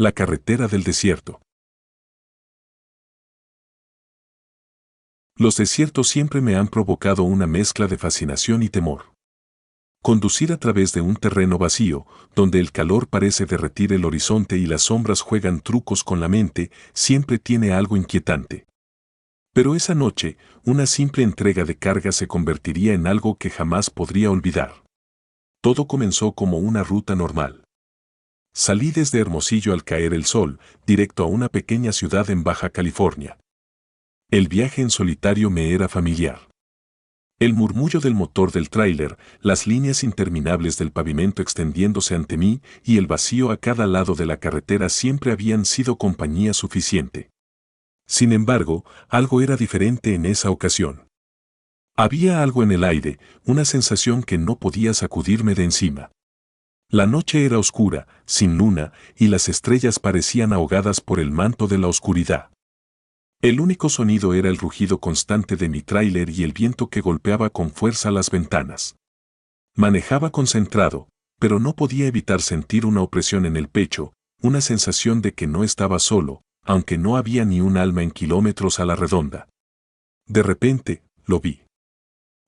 La carretera del desierto. Los desiertos siempre me han provocado una mezcla de fascinación y temor. Conducir a través de un terreno vacío, donde el calor parece derretir el horizonte y las sombras juegan trucos con la mente, siempre tiene algo inquietante. Pero esa noche, una simple entrega de carga se convertiría en algo que jamás podría olvidar. Todo comenzó como una ruta normal. Salí desde Hermosillo al caer el sol, directo a una pequeña ciudad en Baja California. El viaje en solitario me era familiar. El murmullo del motor del tráiler, las líneas interminables del pavimento extendiéndose ante mí y el vacío a cada lado de la carretera siempre habían sido compañía suficiente. Sin embargo, algo era diferente en esa ocasión. Había algo en el aire, una sensación que no podía sacudirme de encima. La noche era oscura, sin luna, y las estrellas parecían ahogadas por el manto de la oscuridad. El único sonido era el rugido constante de mi tráiler y el viento que golpeaba con fuerza las ventanas. Manejaba concentrado, pero no podía evitar sentir una opresión en el pecho, una sensación de que no estaba solo, aunque no había ni un alma en kilómetros a la redonda. De repente, lo vi.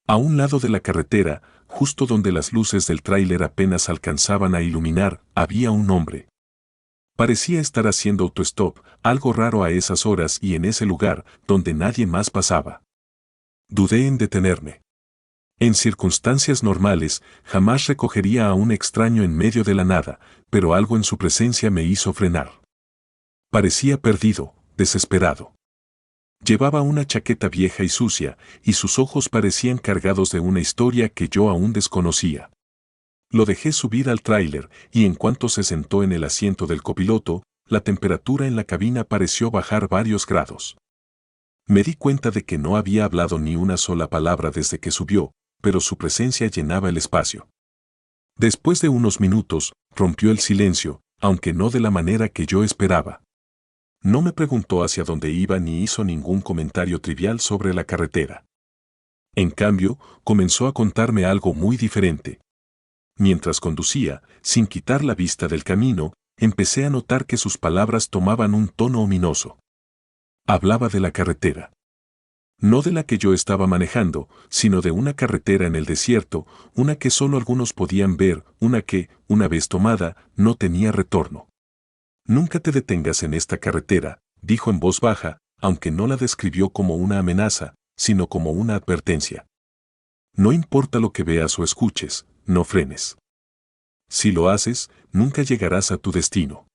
A un lado de la carretera, justo donde las luces del tráiler apenas alcanzaban a iluminar, había un hombre. Parecía estar haciendo autostop, algo raro a esas horas y en ese lugar, donde nadie más pasaba. Dudé en detenerme. En circunstancias normales, jamás recogería a un extraño en medio de la nada, pero algo en su presencia me hizo frenar. Parecía perdido, desesperado. Llevaba una chaqueta vieja y sucia, y sus ojos parecían cargados de una historia que yo aún desconocía. Lo dejé subir al tráiler, y en cuanto se sentó en el asiento del copiloto, la temperatura en la cabina pareció bajar varios grados. Me di cuenta de que no había hablado ni una sola palabra desde que subió, pero su presencia llenaba el espacio. Después de unos minutos, rompió el silencio, aunque no de la manera que yo esperaba. No me preguntó hacia dónde iba ni hizo ningún comentario trivial sobre la carretera. En cambio, comenzó a contarme algo muy diferente. Mientras conducía, sin quitar la vista del camino, empecé a notar que sus palabras tomaban un tono ominoso. Hablaba de la carretera. No de la que yo estaba manejando, sino de una carretera en el desierto, una que solo algunos podían ver, una que, una vez tomada, no tenía retorno. Nunca te detengas en esta carretera, dijo en voz baja, aunque no la describió como una amenaza, sino como una advertencia. No importa lo que veas o escuches, no frenes. Si lo haces, nunca llegarás a tu destino.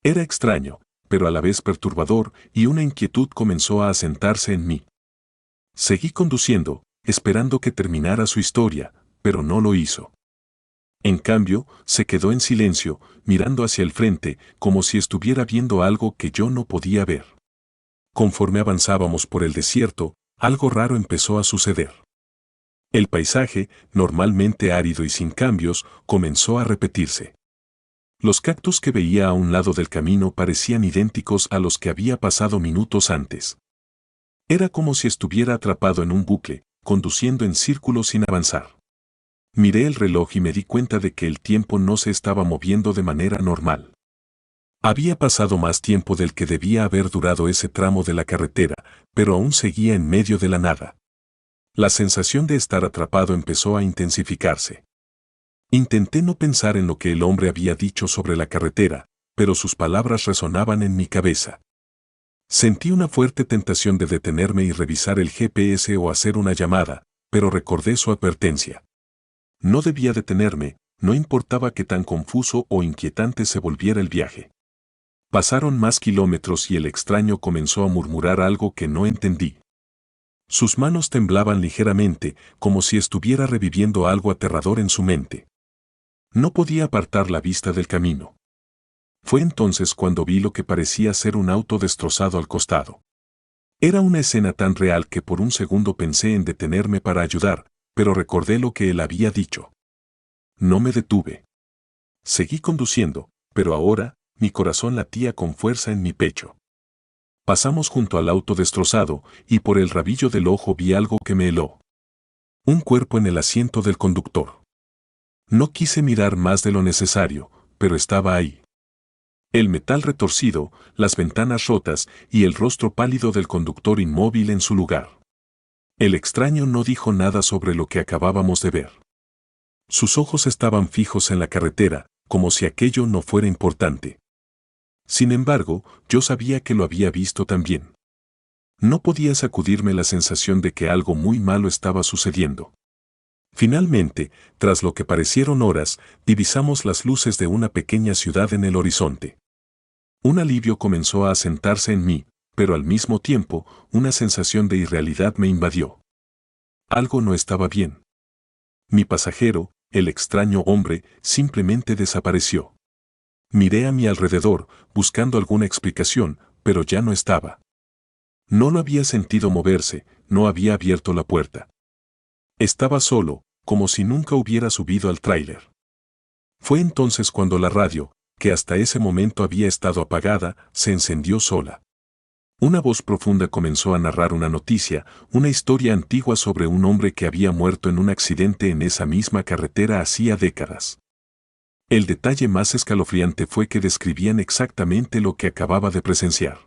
Era extraño, pero a la vez perturbador, y una inquietud comenzó a asentarse en mí. Seguí conduciendo, esperando que terminara su historia, pero no lo hizo. En cambio, se quedó en silencio, mirando hacia el frente, como si estuviera viendo algo que yo no podía ver. Conforme avanzábamos por el desierto, algo raro empezó a suceder. El paisaje, normalmente árido y sin cambios, comenzó a repetirse. Los cactus que veía a un lado del camino parecían idénticos a los que había pasado minutos antes. Era como si estuviera atrapado en un bucle, conduciendo en círculos sin avanzar. Miré el reloj y me di cuenta de que el tiempo no se estaba moviendo de manera normal. Había pasado más tiempo del que debía haber durado ese tramo de la carretera, pero aún seguía en medio de la nada. La sensación de estar atrapado empezó a intensificarse. Intenté no pensar en lo que el hombre había dicho sobre la carretera, pero sus palabras resonaban en mi cabeza. Sentí una fuerte tentación de detenerme y revisar el GPS o hacer una llamada, pero recordé su advertencia. No debía detenerme, no importaba qué tan confuso o inquietante se volviera el viaje. Pasaron más kilómetros y el extraño comenzó a murmurar algo que no entendí. Sus manos temblaban ligeramente, como si estuviera reviviendo algo aterrador en su mente. No podía apartar la vista del camino. Fue entonces cuando vi lo que parecía ser un auto destrozado al costado. Era una escena tan real que por un segundo pensé en detenerme para ayudar, pero recordé lo que él había dicho. No me detuve. Seguí conduciendo, pero ahora, mi corazón latía con fuerza en mi pecho. Pasamos junto al auto destrozado, y por el rabillo del ojo vi algo que me heló. Un cuerpo en el asiento del conductor. No quise mirar más de lo necesario, pero estaba ahí. El metal retorcido, las ventanas rotas y el rostro pálido del conductor inmóvil en su lugar. El extraño no dijo nada sobre lo que acabábamos de ver. Sus ojos estaban fijos en la carretera, como si aquello no fuera importante. Sin embargo, yo sabía que lo había visto también. No podía sacudirme la sensación de que algo muy malo estaba sucediendo. Finalmente, tras lo que parecieron horas, divisamos las luces de una pequeña ciudad en el horizonte. Un alivio comenzó a asentarse en mí, pero al mismo tiempo, una sensación de irrealidad me invadió. Algo no estaba bien. Mi pasajero, el extraño hombre, simplemente desapareció. Miré a mi alrededor, buscando alguna explicación, pero ya no estaba. No lo había sentido moverse, no había abierto la puerta. Estaba solo, como si nunca hubiera subido al tráiler. Fue entonces cuando la radio, que hasta ese momento había estado apagada, se encendió sola. Una voz profunda comenzó a narrar una noticia, una historia antigua sobre un hombre que había muerto en un accidente en esa misma carretera hacía décadas. El detalle más escalofriante fue que describían exactamente lo que acababa de presenciar.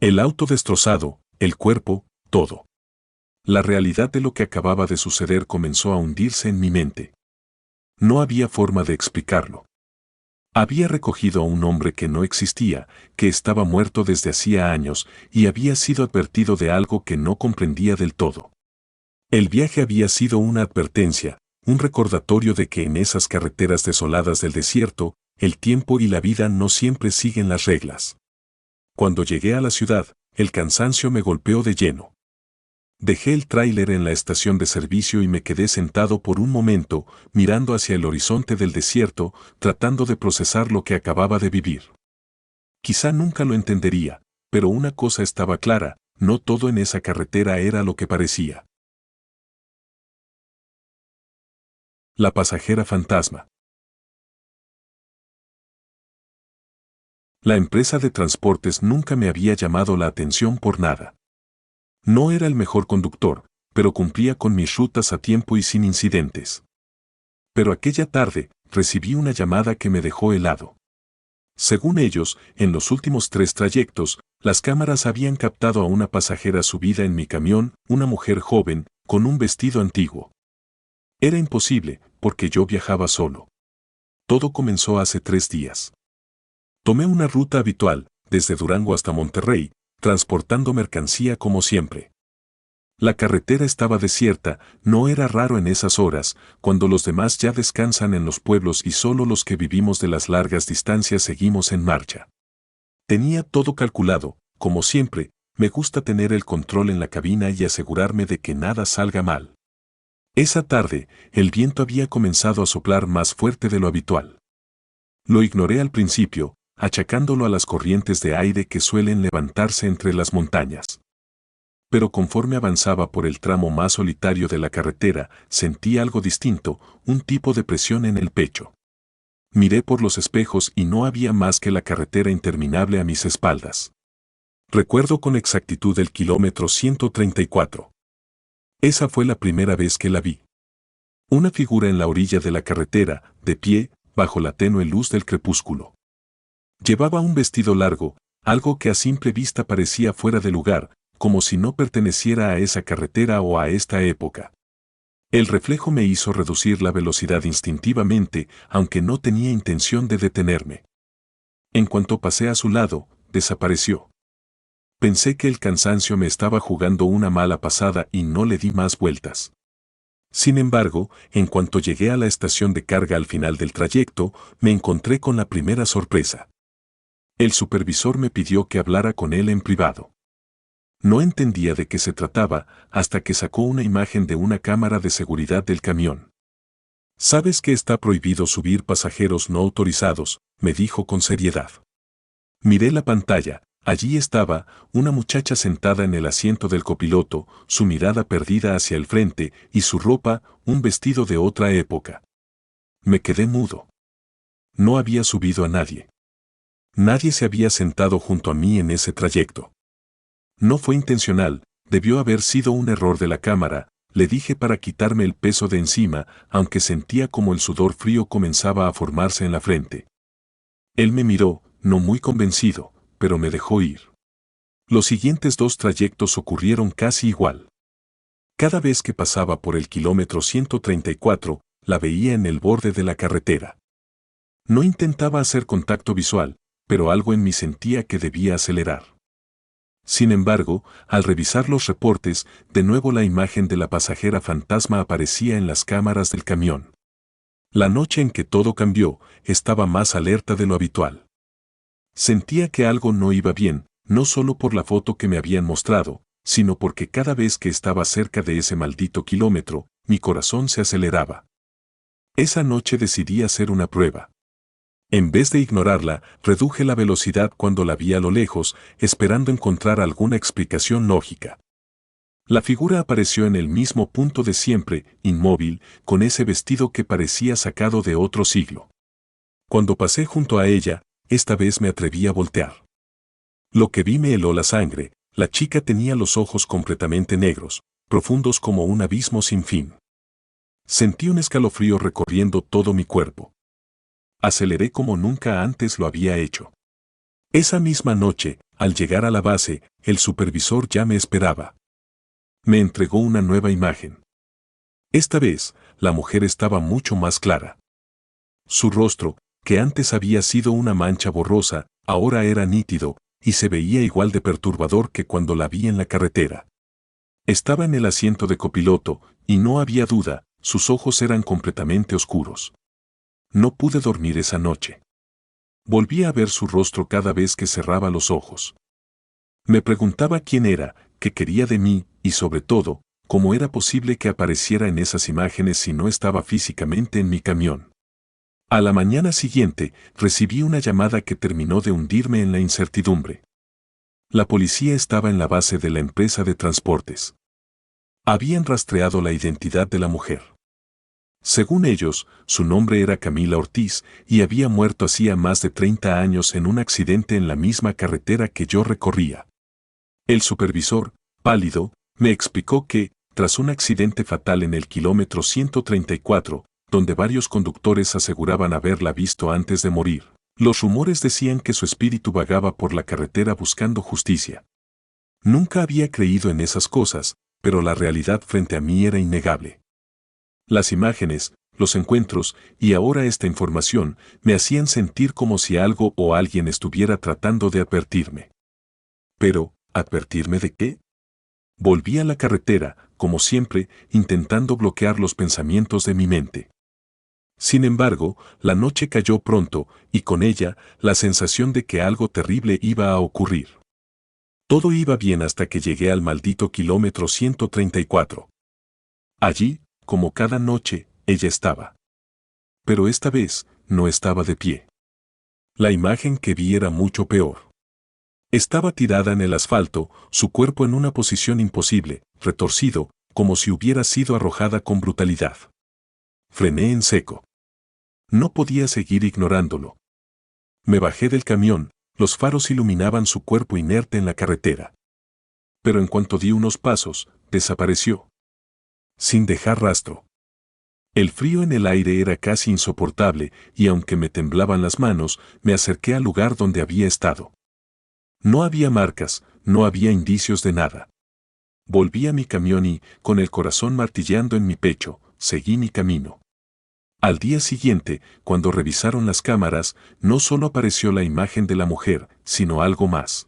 El auto destrozado, el cuerpo, todo. La realidad de lo que acababa de suceder comenzó a hundirse en mi mente. No había forma de explicarlo. Había recogido a un hombre que no existía, que estaba muerto desde hacía años, y había sido advertido de algo que no comprendía del todo. El viaje había sido una advertencia, un recordatorio de que en esas carreteras desoladas del desierto, el tiempo y la vida no siempre siguen las reglas. Cuando llegué a la ciudad, el cansancio me golpeó de lleno. Dejé el tráiler en la estación de servicio y me quedé sentado por un momento, mirando hacia el horizonte del desierto, tratando de procesar lo que acababa de vivir. Quizá nunca lo entendería, pero una cosa estaba clara, no todo en esa carretera era lo que parecía. La pasajera fantasma. La empresa de transportes nunca me había llamado la atención por nada. No era el mejor conductor, pero cumplía con mis rutas a tiempo y sin incidentes. Pero aquella tarde, recibí una llamada que me dejó helado. Según ellos, en los últimos 3 trayectos, las cámaras habían captado a una pasajera subida en mi camión, una mujer joven, con un vestido antiguo. Era imposible, porque yo viajaba solo. Todo comenzó hace 3 días. Tomé una ruta habitual, desde Durango hasta Monterrey, transportando mercancía como siempre. La carretera estaba desierta, no era raro en esas horas, cuando los demás ya descansan en los pueblos y solo los que vivimos de las largas distancias seguimos en marcha. Tenía todo calculado, como siempre, me gusta tener el control en la cabina y asegurarme de que nada salga mal. Esa tarde, el viento había comenzado a soplar más fuerte de lo habitual. Lo ignoré al principio, achacándolo a las corrientes de aire que suelen levantarse entre las montañas. Pero conforme avanzaba por el tramo más solitario de la carretera, sentí algo distinto, un tipo de presión en el pecho. Miré por los espejos y no había más que la carretera interminable a mis espaldas. Recuerdo con exactitud el kilómetro 134. Esa fue la primera vez que la vi. Una figura en la orilla de la carretera, de pie, bajo la tenue luz del crepúsculo. Llevaba un vestido largo, algo que a simple vista parecía fuera de lugar, como si no perteneciera a esa carretera o a esta época. El reflejo me hizo reducir la velocidad instintivamente, aunque no tenía intención de detenerme. En cuanto pasé a su lado, desapareció. Pensé que el cansancio me estaba jugando una mala pasada y no le di más vueltas. Sin embargo, en cuanto llegué a la estación de carga al final del trayecto, me encontré con la primera sorpresa. El supervisor me pidió que hablara con él en privado. No entendía de qué se trataba hasta que sacó una imagen de una cámara de seguridad del camión. «¿Sabes que está prohibido subir pasajeros no autorizados?», me dijo con seriedad. Miré la pantalla, allí estaba, una muchacha sentada en el asiento del copiloto, su mirada perdida hacia el frente y su ropa, un vestido de otra época. Me quedé mudo. No había subido a nadie. Nadie se había sentado junto a mí en ese trayecto. No fue intencional, debió haber sido un error de la cámara, le dije para quitarme el peso de encima, aunque sentía como el sudor frío comenzaba a formarse en la frente. Él me miró, no muy convencido, pero me dejó ir. Los siguientes 2 trayectos ocurrieron casi igual. Cada vez que pasaba por el kilómetro 134, la veía en el borde de la carretera. No intentaba hacer contacto visual, pero algo en mí sentía que debía acelerar. Sin embargo, al revisar los reportes, de nuevo la imagen de la pasajera fantasma aparecía en las cámaras del camión. La noche en que todo cambió, estaba más alerta de lo habitual. Sentía que algo no iba bien, no solo por la foto que me habían mostrado, sino porque cada vez que estaba cerca de ese maldito kilómetro, mi corazón se aceleraba. Esa noche decidí hacer una prueba. En vez de ignorarla, reduje la velocidad cuando la vi a lo lejos, esperando encontrar alguna explicación lógica. La figura apareció en el mismo punto de siempre, inmóvil, con ese vestido que parecía sacado de otro siglo. Cuando pasé junto a ella, esta vez me atreví a voltear. Lo que vi me heló la sangre. La chica tenía los ojos completamente negros, profundos como un abismo sin fin. Sentí un escalofrío recorriendo todo mi cuerpo. Aceleré como nunca antes lo había hecho. Esa misma noche, al llegar a la base, el supervisor ya me esperaba. Me entregó una nueva imagen. Esta vez, la mujer estaba mucho más clara. Su rostro, que antes había sido una mancha borrosa, ahora era nítido, y se veía igual de perturbador que cuando la vi en la carretera. Estaba en el asiento de copiloto, y no había duda, sus ojos eran completamente oscuros. No pude dormir esa noche. Volvía a ver su rostro cada vez que cerraba los ojos. Me preguntaba quién era, qué quería de mí, y sobre todo, cómo era posible que apareciera en esas imágenes si no estaba físicamente en mi camión. A la mañana siguiente, recibí una llamada que terminó de hundirme en la incertidumbre. La policía estaba en la base de la empresa de transportes. Habían rastreado la identidad de la mujer. Según ellos, su nombre era Camila Ortiz y había muerto hacía más de 30 años en un accidente en la misma carretera que yo recorría. El supervisor, pálido, me explicó que, tras un accidente fatal en el kilómetro 134, donde varios conductores aseguraban haberla visto antes de morir, los rumores decían que su espíritu vagaba por la carretera buscando justicia. Nunca había creído en esas cosas, pero la realidad frente a mí era innegable. Las imágenes, los encuentros y ahora esta información me hacían sentir como si algo o alguien estuviera tratando de advertirme. Pero, ¿advertirme de qué? Volví a la carretera, como siempre, intentando bloquear los pensamientos de mi mente. Sin embargo, la noche cayó pronto, y con ella, la sensación de que algo terrible iba a ocurrir. Todo iba bien hasta que llegué al maldito kilómetro 134. Allí, como cada noche, ella estaba. Pero esta vez, no estaba de pie. La imagen que vi era mucho peor. Estaba tirada en el asfalto, su cuerpo en una posición imposible, retorcido, como si hubiera sido arrojada con brutalidad. Frené en seco. No podía seguir ignorándolo. Me bajé del camión, los faros iluminaban su cuerpo inerte en la carretera. Pero en cuanto di unos pasos, desapareció. Sin dejar rastro. El frío en el aire era casi insoportable y aunque me temblaban las manos, me acerqué al lugar donde había estado. No había marcas, no había indicios de nada. Volví a mi camión y, con el corazón martilleando en mi pecho, seguí mi camino. Al día siguiente, cuando revisaron las cámaras, no solo apareció la imagen de la mujer, sino algo más.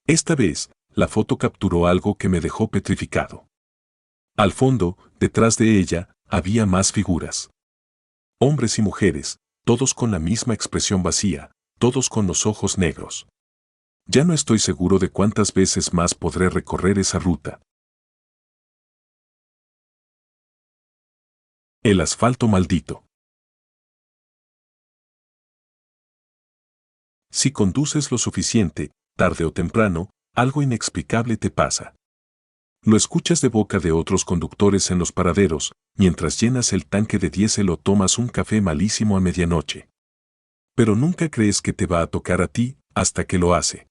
Esta vez, la foto capturó algo que me dejó petrificado. Al fondo, detrás de ella, había más figuras. Hombres y mujeres, todos con la misma expresión vacía, todos con los ojos negros. Ya no estoy seguro de cuántas veces más podré recorrer esa ruta. El asfalto maldito. Si conduces lo suficiente, tarde o temprano, algo inexplicable te pasa. Lo escuchas de boca de otros conductores en los paraderos, mientras llenas el tanque de diésel o tomas un café malísimo a medianoche. Pero nunca crees que te va a tocar a ti, hasta que lo hace.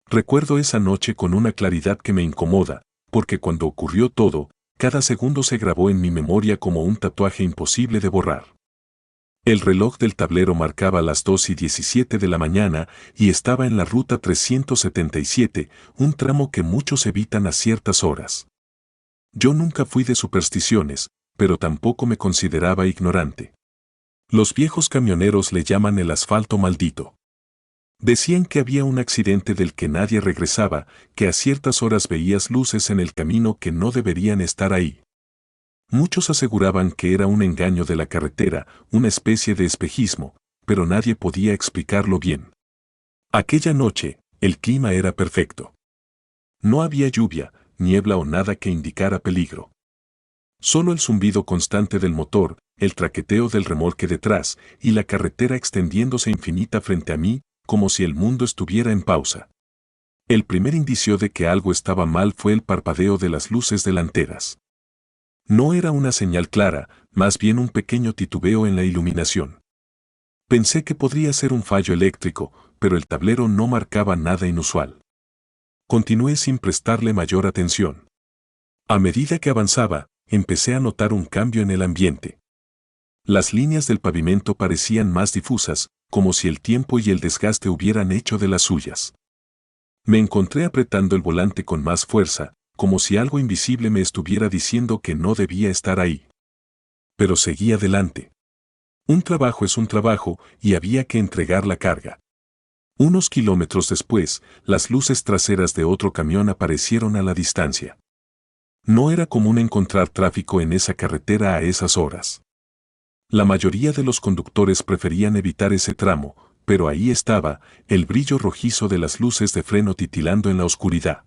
Recuerdo esa noche con una claridad que me incomoda, porque cuando ocurrió todo, cada segundo se grabó en mi memoria como un tatuaje imposible de borrar. El reloj del tablero marcaba las 2:17 de la mañana y estaba en la ruta 377, un tramo que muchos evitan a ciertas horas. Yo nunca fui de supersticiones, pero tampoco me consideraba ignorante. Los viejos camioneros le llaman el asfalto maldito. Decían que había un accidente del que nadie regresaba, que a ciertas horas veías luces en el camino que no deberían estar ahí. Muchos aseguraban que era un engaño de la carretera, una especie de espejismo, pero nadie podía explicarlo bien. Aquella noche, el clima era perfecto. No había lluvia, niebla o nada que indicara peligro. Solo el zumbido constante del motor, el traqueteo del remolque detrás y la carretera extendiéndose infinita frente a mí, como si el mundo estuviera en pausa. El primer indicio de que algo estaba mal fue el parpadeo de las luces delanteras. No era una señal clara, más bien un pequeño titubeo en la iluminación. Pensé que podría ser un fallo eléctrico, pero el tablero no marcaba nada inusual. Continué sin prestarle mayor atención. A medida que avanzaba, empecé a notar un cambio en el ambiente. Las líneas del pavimento parecían más difusas, como si el tiempo y el desgaste hubieran hecho de las suyas. Me encontré apretando el volante con más fuerza, como si algo invisible me estuviera diciendo que no debía estar ahí. Pero seguí adelante. Un trabajo es un trabajo y había que entregar la carga. Unos kilómetros después, las luces traseras de otro camión aparecieron a la distancia. No era común encontrar tráfico en esa carretera a esas horas. La mayoría de los conductores preferían evitar ese tramo, pero ahí estaba, el brillo rojizo de las luces de freno titilando en la oscuridad.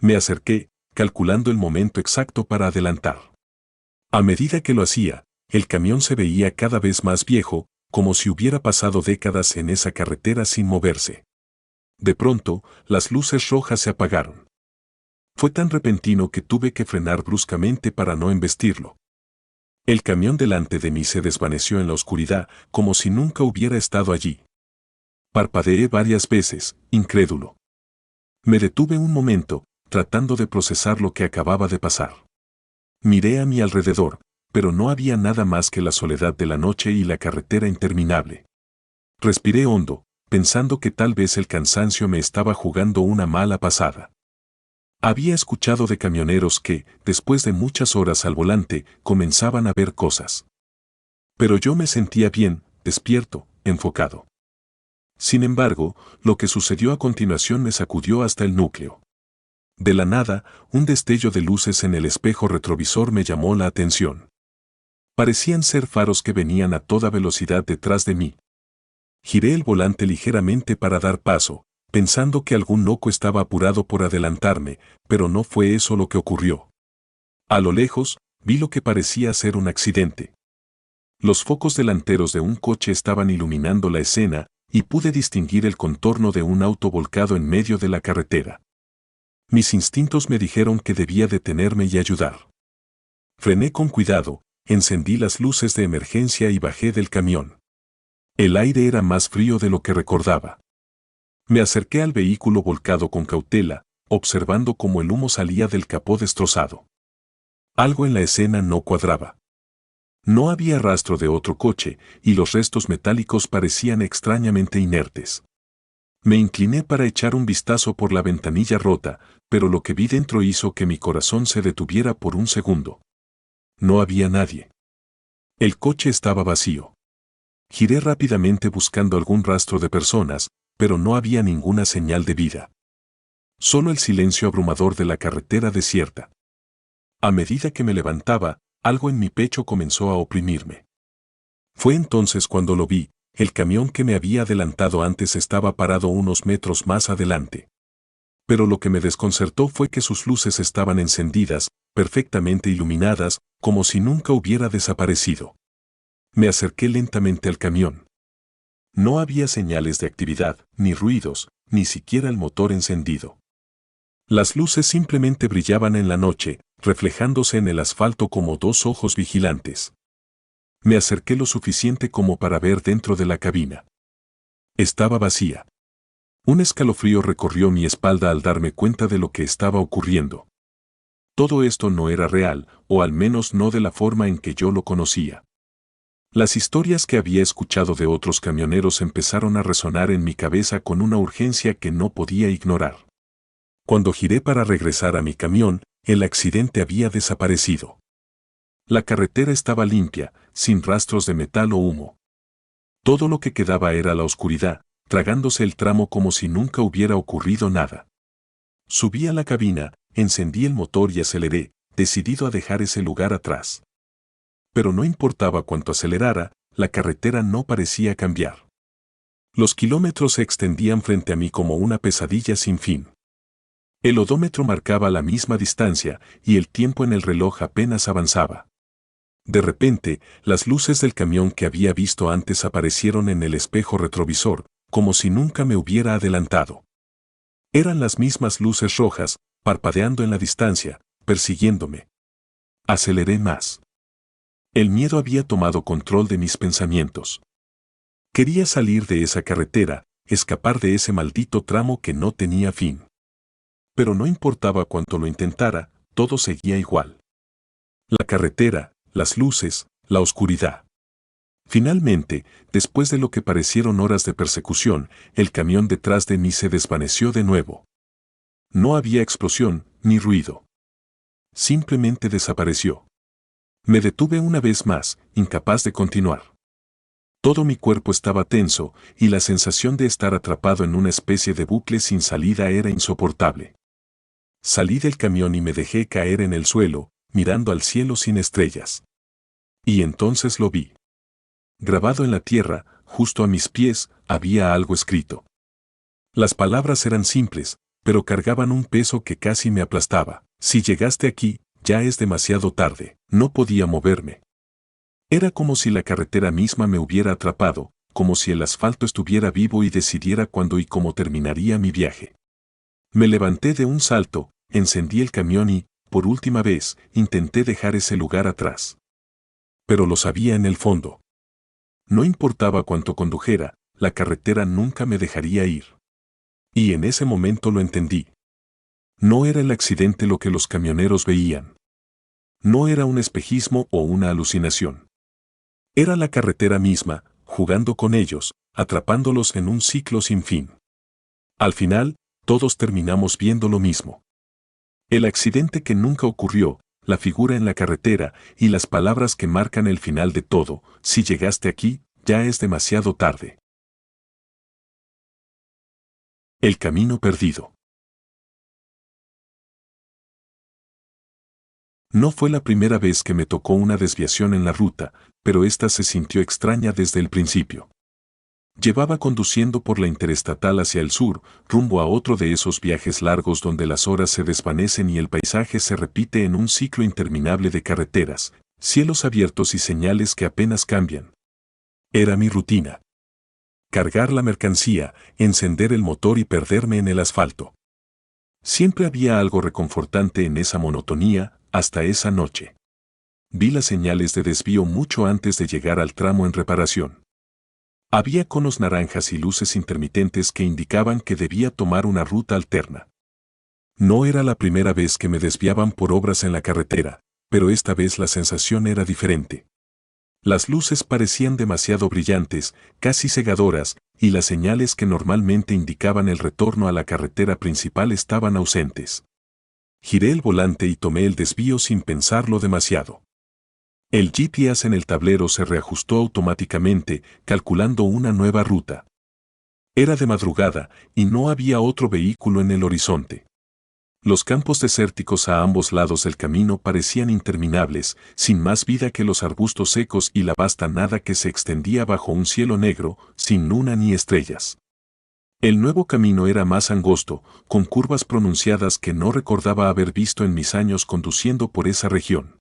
Me acerqué, calculando el momento exacto para adelantar. A medida que lo hacía, el camión se veía cada vez más viejo, como si hubiera pasado décadas en esa carretera sin moverse. De pronto, las luces rojas se apagaron. Fue tan repentino que tuve que frenar bruscamente para no embestirlo. El camión delante de mí se desvaneció en la oscuridad, como si nunca hubiera estado allí. Parpadeé varias veces, incrédulo. Me detuve un momento, tratando de procesar lo que acababa de pasar. Miré a mi alrededor, pero no había nada más que la soledad de la noche y la carretera interminable. Respiré hondo, pensando que tal vez el cansancio me estaba jugando una mala pasada. Había escuchado de camioneros que, después de muchas horas al volante, comenzaban a ver cosas. Pero yo me sentía bien, despierto, enfocado. Sin embargo, lo que sucedió a continuación me sacudió hasta el núcleo. De la nada, un destello de luces en el espejo retrovisor me llamó la atención. Parecían ser faros que venían a toda velocidad detrás de mí. Giré el volante ligeramente para dar paso, pensando que algún loco estaba apurado por adelantarme, pero no fue eso lo que ocurrió. A lo lejos, vi lo que parecía ser un accidente. Los focos delanteros de un coche estaban iluminando la escena, y pude distinguir el contorno de un auto volcado en medio de la carretera. Mis instintos me dijeron que debía detenerme y ayudar. Frené con cuidado, encendí las luces de emergencia y bajé del camión. El aire era más frío de lo que recordaba. Me acerqué al vehículo volcado con cautela, observando cómo el humo salía del capó destrozado. Algo en la escena no cuadraba. No había rastro de otro coche, y los restos metálicos parecían extrañamente inertes. Me incliné para echar un vistazo por la ventanilla rota, pero lo que vi dentro hizo que mi corazón se detuviera por un segundo. No había nadie. El coche estaba vacío. Giré rápidamente buscando algún rastro de personas, pero no había ninguna señal de vida. Solo el silencio abrumador de la carretera desierta. A medida que me levantaba, algo en mi pecho comenzó a oprimirme. Fue entonces cuando lo vi. El camión que me había adelantado antes estaba parado unos metros más adelante. Pero lo que me desconcertó fue que sus luces estaban encendidas, perfectamente iluminadas, como si nunca hubiera desaparecido. Me acerqué lentamente al camión. No había señales de actividad, ni ruidos, ni siquiera el motor encendido. Las luces simplemente brillaban en la noche, reflejándose en el asfalto como dos ojos vigilantes. Me acerqué lo suficiente como para ver dentro de la cabina. Estaba vacía. Un escalofrío recorrió mi espalda al darme cuenta de lo que estaba ocurriendo. Todo esto no era real, o al menos no de la forma en que yo lo conocía. Las historias que había escuchado de otros camioneros empezaron a resonar en mi cabeza con una urgencia que no podía ignorar. Cuando giré para regresar a mi camión, el accidente había desaparecido. La carretera estaba limpia, sin rastros de metal o humo. Todo lo que quedaba era la oscuridad, tragándose el tramo como si nunca hubiera ocurrido nada. Subí a la cabina, encendí el motor y aceleré, decidido a dejar ese lugar atrás. Pero no importaba cuánto acelerara, la carretera no parecía cambiar. Los kilómetros se extendían frente a mí como una pesadilla sin fin. El odómetro marcaba la misma distancia y el tiempo en el reloj apenas avanzaba. De repente, las luces del camión que había visto antes aparecieron en el espejo retrovisor, como si nunca me hubiera adelantado. Eran las mismas luces rojas, parpadeando en la distancia, persiguiéndome. Aceleré más. El miedo había tomado control de mis pensamientos. Quería salir de esa carretera, escapar de ese maldito tramo que no tenía fin. Pero no importaba cuánto lo intentara, todo seguía igual. La carretera, las luces, la oscuridad. Finalmente, después de lo que parecieron horas de persecución, el camión detrás de mí se desvaneció de nuevo. No había explosión, ni ruido. Simplemente desapareció. Me detuve una vez más, incapaz de continuar. Todo mi cuerpo estaba tenso, y la sensación de estar atrapado en una especie de bucle sin salida era insoportable. Salí del camión y me dejé caer en el suelo, mirando al cielo sin estrellas. Y entonces lo vi. Grabado en la tierra, justo a mis pies, había algo escrito. Las palabras eran simples, pero cargaban un peso que casi me aplastaba. Si llegaste aquí, ya es demasiado tarde. No podía moverme. Era como si la carretera misma me hubiera atrapado, como si el asfalto estuviera vivo y decidiera cuándo y cómo terminaría mi viaje. Me levanté de un salto, encendí el camión y, por última vez, intenté dejar ese lugar atrás. Pero lo sabía en el fondo. No importaba cuánto condujera, la carretera nunca me dejaría ir. Y en ese momento lo entendí. No era el accidente lo que los camioneros veían. No era un espejismo o una alucinación. Era la carretera misma, jugando con ellos, atrapándolos en un ciclo sin fin. Al final, todos terminamos viendo lo mismo. El accidente que nunca ocurrió, la figura en la carretera y las palabras que marcan el final de todo: si llegaste aquí, ya es demasiado tarde. El camino perdido. No fue la primera vez que me tocó una desviación en la ruta, pero esta se sintió extraña desde el principio. Llevaba conduciendo por la interestatal hacia el sur, rumbo a otro de esos viajes largos donde las horas se desvanecen y el paisaje se repite en un ciclo interminable de carreteras, cielos abiertos y señales que apenas cambian. Era mi rutina. Cargar la mercancía, encender el motor y perderme en el asfalto. Siempre había algo reconfortante en esa monotonía, hasta esa noche. Vi las señales de desvío mucho antes de llegar al tramo en reparación. Había conos naranjas y luces intermitentes que indicaban que debía tomar una ruta alterna. No era la primera vez que me desviaban por obras en la carretera, pero esta vez la sensación era diferente. Las luces parecían demasiado brillantes, casi cegadoras, y las señales que normalmente indicaban el retorno a la carretera principal estaban ausentes. Giré el volante y tomé el desvío sin pensarlo demasiado. El GPS en el tablero se reajustó automáticamente, calculando una nueva ruta. Era de madrugada, y no había otro vehículo en el horizonte. Los campos desérticos a ambos lados del camino parecían interminables, sin más vida que los arbustos secos y la vasta nada que se extendía bajo un cielo negro, sin luna ni estrellas. El nuevo camino era más angosto, con curvas pronunciadas que no recordaba haber visto en mis años conduciendo por esa región.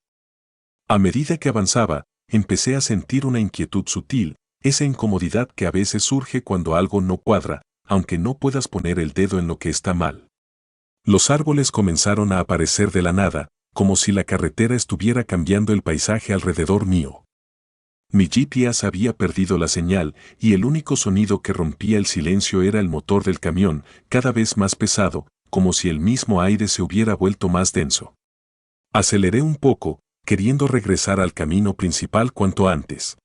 A medida que avanzaba, empecé a sentir una inquietud sutil, esa incomodidad que a veces surge cuando algo no cuadra, aunque no puedas poner el dedo en lo que está mal. Los árboles comenzaron a aparecer de la nada, como si la carretera estuviera cambiando el paisaje alrededor mío. Mi GPS había perdido la señal, y el único sonido que rompía el silencio era el motor del camión, cada vez más pesado, como si el mismo aire se hubiera vuelto más denso. Aceleré un poco, queriendo regresar al camino principal cuanto antes.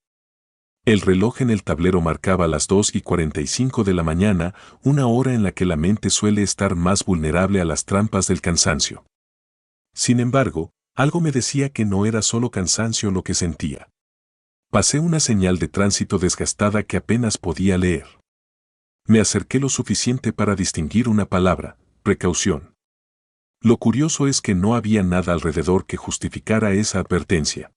El reloj en el tablero marcaba las 2:45 de la mañana, una hora en la que la mente suele estar más vulnerable a las trampas del cansancio. Sin embargo, algo me decía que no era solo cansancio lo que sentía. Pasé una señal de tránsito desgastada que apenas podía leer. Me acerqué lo suficiente para distinguir una palabra: precaución. Lo curioso es que no había nada alrededor que justificara esa advertencia.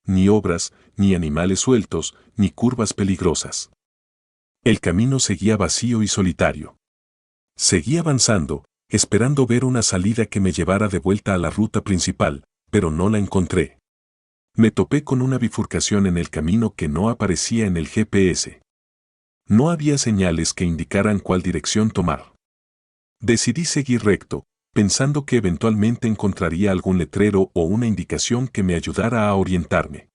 Ni obras, ni animales sueltos, ni curvas peligrosas. El camino seguía vacío y solitario. Seguí avanzando, esperando ver una salida que me llevara de vuelta a la ruta principal, pero no la encontré. Me topé con una bifurcación en el camino que no aparecía en el GPS. No había señales que indicaran cuál dirección tomar. Decidí seguir recto, pensando que eventualmente encontraría algún letrero o una indicación que me ayudara a orientarme.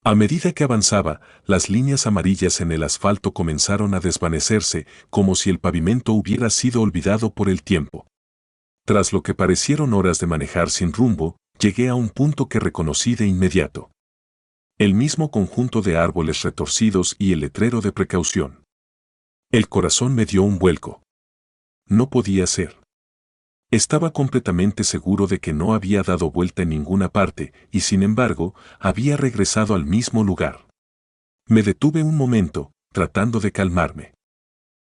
A medida que avanzaba, las líneas amarillas en el asfalto comenzaron a desvanecerse, como si el pavimento hubiera sido olvidado por el tiempo. Tras lo que parecieron horas de manejar sin rumbo, llegué a un punto que reconocí de inmediato. El mismo conjunto de árboles retorcidos y el letrero de precaución. El corazón me dio un vuelco. No podía ser. Estaba completamente seguro de que no había dado vuelta en ninguna parte, y sin embargo, había regresado al mismo lugar. Me detuve un momento, tratando de calmarme.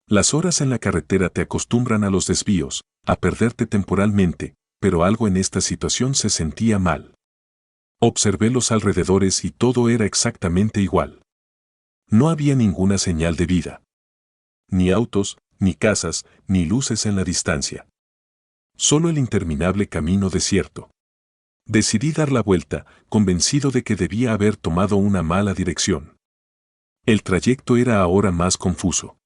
Las horas en la carretera te acostumbran a los desvíos, a perderte temporalmente, pero algo en esta situación se sentía mal. Observé los alrededores y todo era exactamente igual. No había ninguna señal de vida. Ni autos, ni casas, ni luces en la distancia. Solo el interminable camino desierto. Decidí dar la vuelta, convencido de que debía haber tomado una mala dirección. El trayecto era ahora más confuso.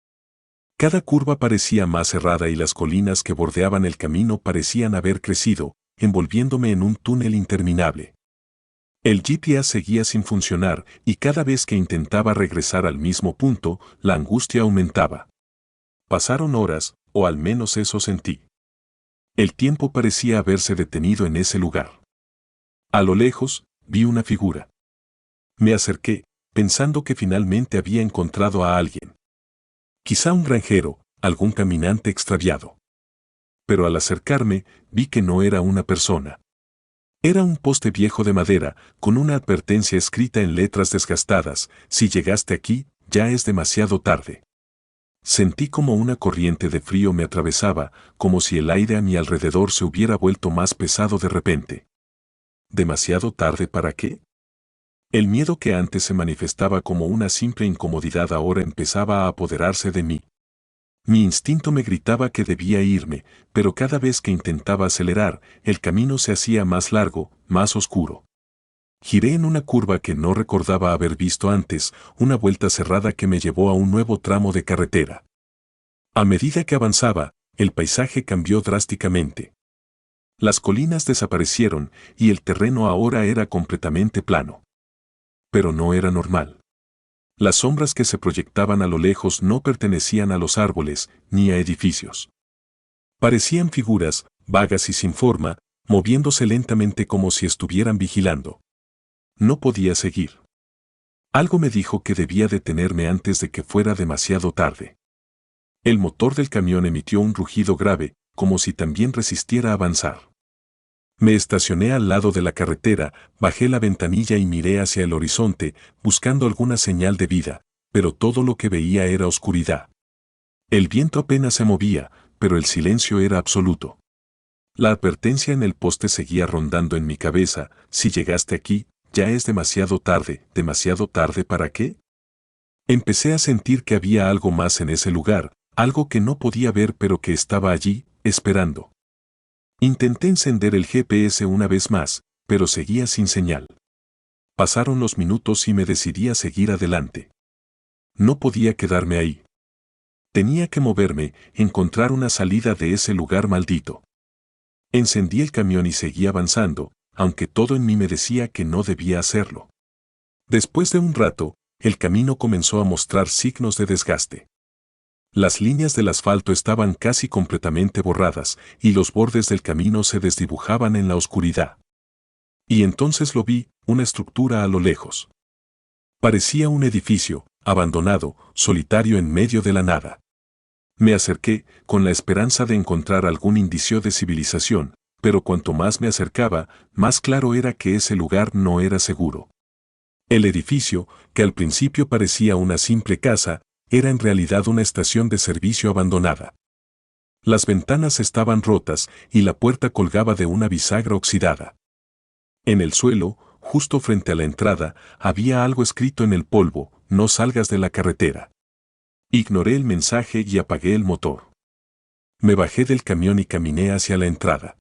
Cada curva parecía más cerrada y las colinas que bordeaban el camino parecían haber crecido, envolviéndome en un túnel interminable. El GPS seguía sin funcionar y cada vez que intentaba regresar al mismo punto, la angustia aumentaba. Pasaron horas, o al menos eso sentí. El tiempo parecía haberse detenido en ese lugar. A lo lejos, vi una figura. Me acerqué, pensando que finalmente había encontrado a alguien. Quizá un granjero, algún caminante extraviado. Pero al acercarme, vi que no era una persona. Era un poste viejo de madera, con una advertencia escrita en letras desgastadas: si llegaste aquí, ya es demasiado tarde. Sentí como una corriente de frío me atravesaba, como si el aire a mi alrededor se hubiera vuelto más pesado de repente. ¿Demasiado tarde para qué? El miedo que antes se manifestaba como una simple incomodidad ahora empezaba a apoderarse de mí. Mi instinto me gritaba que debía irme, pero cada vez que intentaba acelerar, el camino se hacía más largo, más oscuro. Giré en una curva que no recordaba haber visto antes, una vuelta cerrada que me llevó a un nuevo tramo de carretera. A medida que avanzaba, el paisaje cambió drásticamente. Las colinas desaparecieron y el terreno ahora era completamente plano. Pero no era normal. Las sombras que se proyectaban a lo lejos no pertenecían a los árboles ni a edificios. Parecían figuras, vagas y sin forma, moviéndose lentamente como si estuvieran vigilando. No podía seguir. Algo me dijo que debía detenerme antes de que fuera demasiado tarde. El motor del camión emitió un rugido grave, como si también resistiera avanzar. Me estacioné al lado de la carretera, bajé la ventanilla y miré hacia el horizonte, buscando alguna señal de vida, pero todo lo que veía era oscuridad. El viento apenas se movía, pero el silencio era absoluto. La advertencia en el poste seguía rondando en mi cabeza: si llegaste aquí, ya es demasiado tarde ¿para qué? Empecé a sentir que había algo más en ese lugar, algo que no podía ver pero que estaba allí, esperando. Intenté encender el GPS una vez más, pero seguía sin señal. Pasaron los minutos y me decidí a seguir adelante. No podía quedarme ahí. Tenía que moverme, encontrar una salida de ese lugar maldito. Encendí el camión y seguí avanzando, aunque todo en mí me decía que no debía hacerlo. Después de un rato, el camino comenzó a mostrar signos de desgaste. Las líneas del asfalto estaban casi completamente borradas y los bordes del camino se desdibujaban en la oscuridad. Y entonces lo vi, una estructura a lo lejos. Parecía un edificio, abandonado, solitario en medio de la nada. Me acerqué, con la esperanza de encontrar algún indicio de civilización, pero cuanto más me acercaba, más claro era que ese lugar no era seguro. El edificio, que al principio parecía una simple casa, era en realidad una estación de servicio abandonada. Las ventanas estaban rotas y la puerta colgaba de una bisagra oxidada. En el suelo, justo frente a la entrada, había algo escrito en el polvo: no salgas de la carretera. Ignoré el mensaje y apagué el motor. Me bajé del camión y caminé hacia la entrada.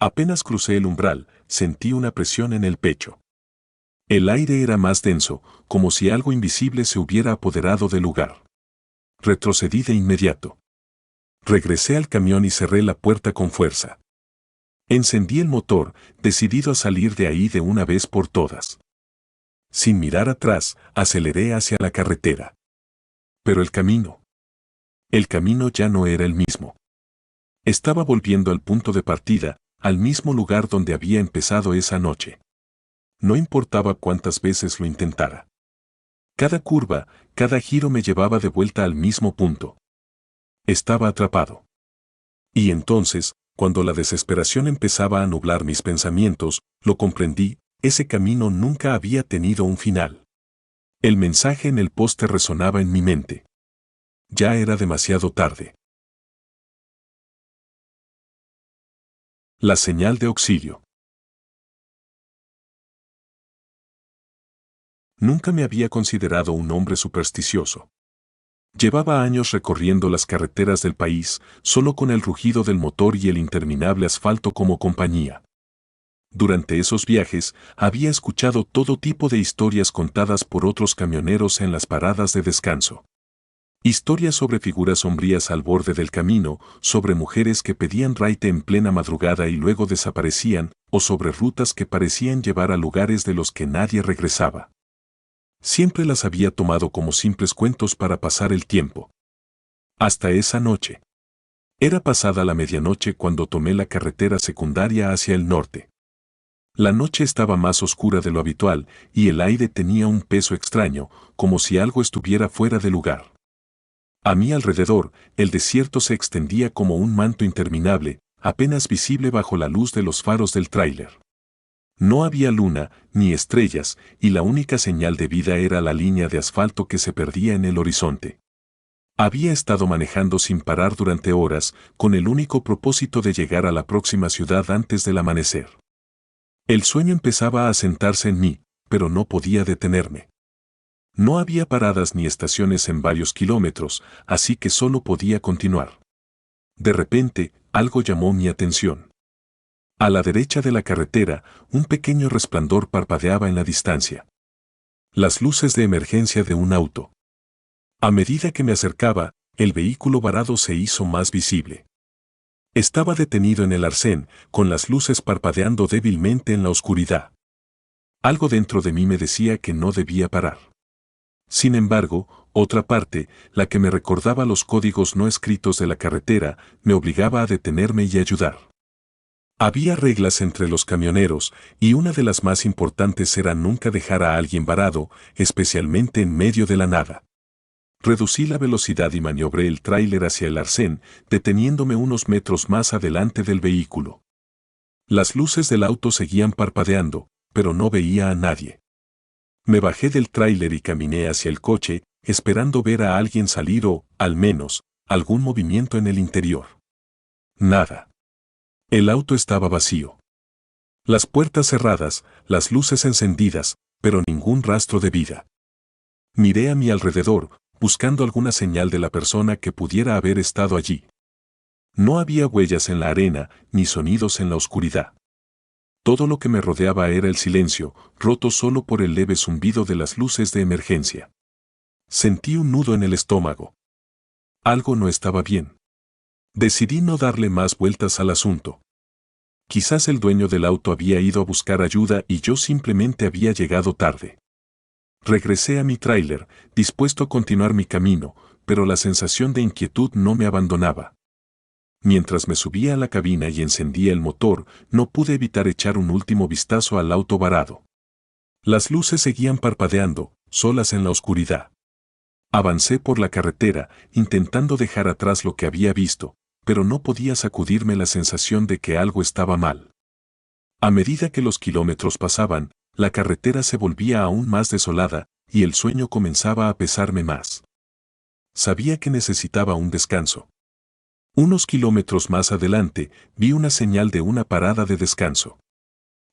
Apenas crucé el umbral, sentí una presión en el pecho. El aire era más denso, como si algo invisible se hubiera apoderado del lugar. Retrocedí de inmediato. Regresé al camión y cerré la puerta con fuerza. Encendí el motor, decidido a salir de ahí de una vez por todas. Sin mirar atrás, aceleré hacia la carretera. Pero el camino ya no era el mismo. Estaba volviendo al punto de partida, al mismo lugar donde había empezado esa noche. No importaba cuántas veces lo intentara. Cada curva, cada giro me llevaba de vuelta al mismo punto. Estaba atrapado. Y entonces, cuando la desesperación empezaba a nublar mis pensamientos, lo comprendí: ese camino nunca había tenido un final. El mensaje en el poste resonaba en mi mente. Ya era demasiado tarde. La señal de auxilio. Nunca me había considerado un hombre supersticioso. Llevaba años recorriendo las carreteras del país, solo con el rugido del motor y el interminable asfalto como compañía. Durante esos viajes, había escuchado todo tipo de historias contadas por otros camioneros en las paradas de descanso. Historias sobre figuras sombrías al borde del camino, sobre mujeres que pedían raite en plena madrugada y luego desaparecían, o sobre rutas que parecían llevar a lugares de los que nadie regresaba. Siempre las había tomado como simples cuentos para pasar el tiempo. Hasta esa noche. Era pasada la medianoche cuando tomé la carretera secundaria hacia el norte. La noche estaba más oscura de lo habitual y el aire tenía un peso extraño, como si algo estuviera fuera de lugar. A mi alrededor, el desierto se extendía como un manto interminable, apenas visible bajo la luz de los faros del tráiler. No había luna, ni estrellas, y la única señal de vida era la línea de asfalto que se perdía en el horizonte. Había estado manejando sin parar durante horas, con el único propósito de llegar a la próxima ciudad antes del amanecer. El sueño empezaba a asentarse en mí, pero no podía detenerme. No había paradas ni estaciones en varios kilómetros, así que solo podía continuar. De repente, algo llamó mi atención. A la derecha de la carretera, un pequeño resplandor parpadeaba en la distancia. Las luces de emergencia de un auto. A medida que me acercaba, el vehículo varado se hizo más visible. Estaba detenido en el arcén, con las luces parpadeando débilmente en la oscuridad. Algo dentro de mí me decía que no debía parar. Sin embargo, otra parte, la que me recordaba los códigos no escritos de la carretera, me obligaba a detenerme y ayudar. Había reglas entre los camioneros, y una de las más importantes era nunca dejar a alguien varado, especialmente en medio de la nada. Reducí la velocidad y maniobré el tráiler hacia el arcén, deteniéndome unos metros más adelante del vehículo. Las luces del auto seguían parpadeando, pero no veía a nadie. Me bajé del tráiler y caminé hacia el coche, esperando ver a alguien salir o, al menos, algún movimiento en el interior. Nada. El auto estaba vacío. Las puertas cerradas, las luces encendidas, pero ningún rastro de vida. Miré a mi alrededor, buscando alguna señal de la persona que pudiera haber estado allí. No había huellas en la arena, ni sonidos en la oscuridad. Todo lo que me rodeaba era el silencio, roto solo por el leve zumbido de las luces de emergencia. Sentí un nudo en el estómago. Algo no estaba bien. Decidí no darle más vueltas al asunto. Quizás el dueño del auto había ido a buscar ayuda y yo simplemente había llegado tarde. Regresé a mi tráiler, dispuesto a continuar mi camino, pero la sensación de inquietud no me abandonaba. Mientras me subía a la cabina y encendía el motor, no pude evitar echar un último vistazo al auto varado. Las luces seguían parpadeando, solas en la oscuridad. Avancé por la carretera, intentando dejar atrás lo que había visto, pero no podía sacudirme la sensación de que algo estaba mal. A medida que los kilómetros pasaban, la carretera se volvía aún más desolada, y el sueño comenzaba a pesarme más. Sabía que necesitaba un descanso. Unos kilómetros más adelante, vi una señal de una parada de descanso.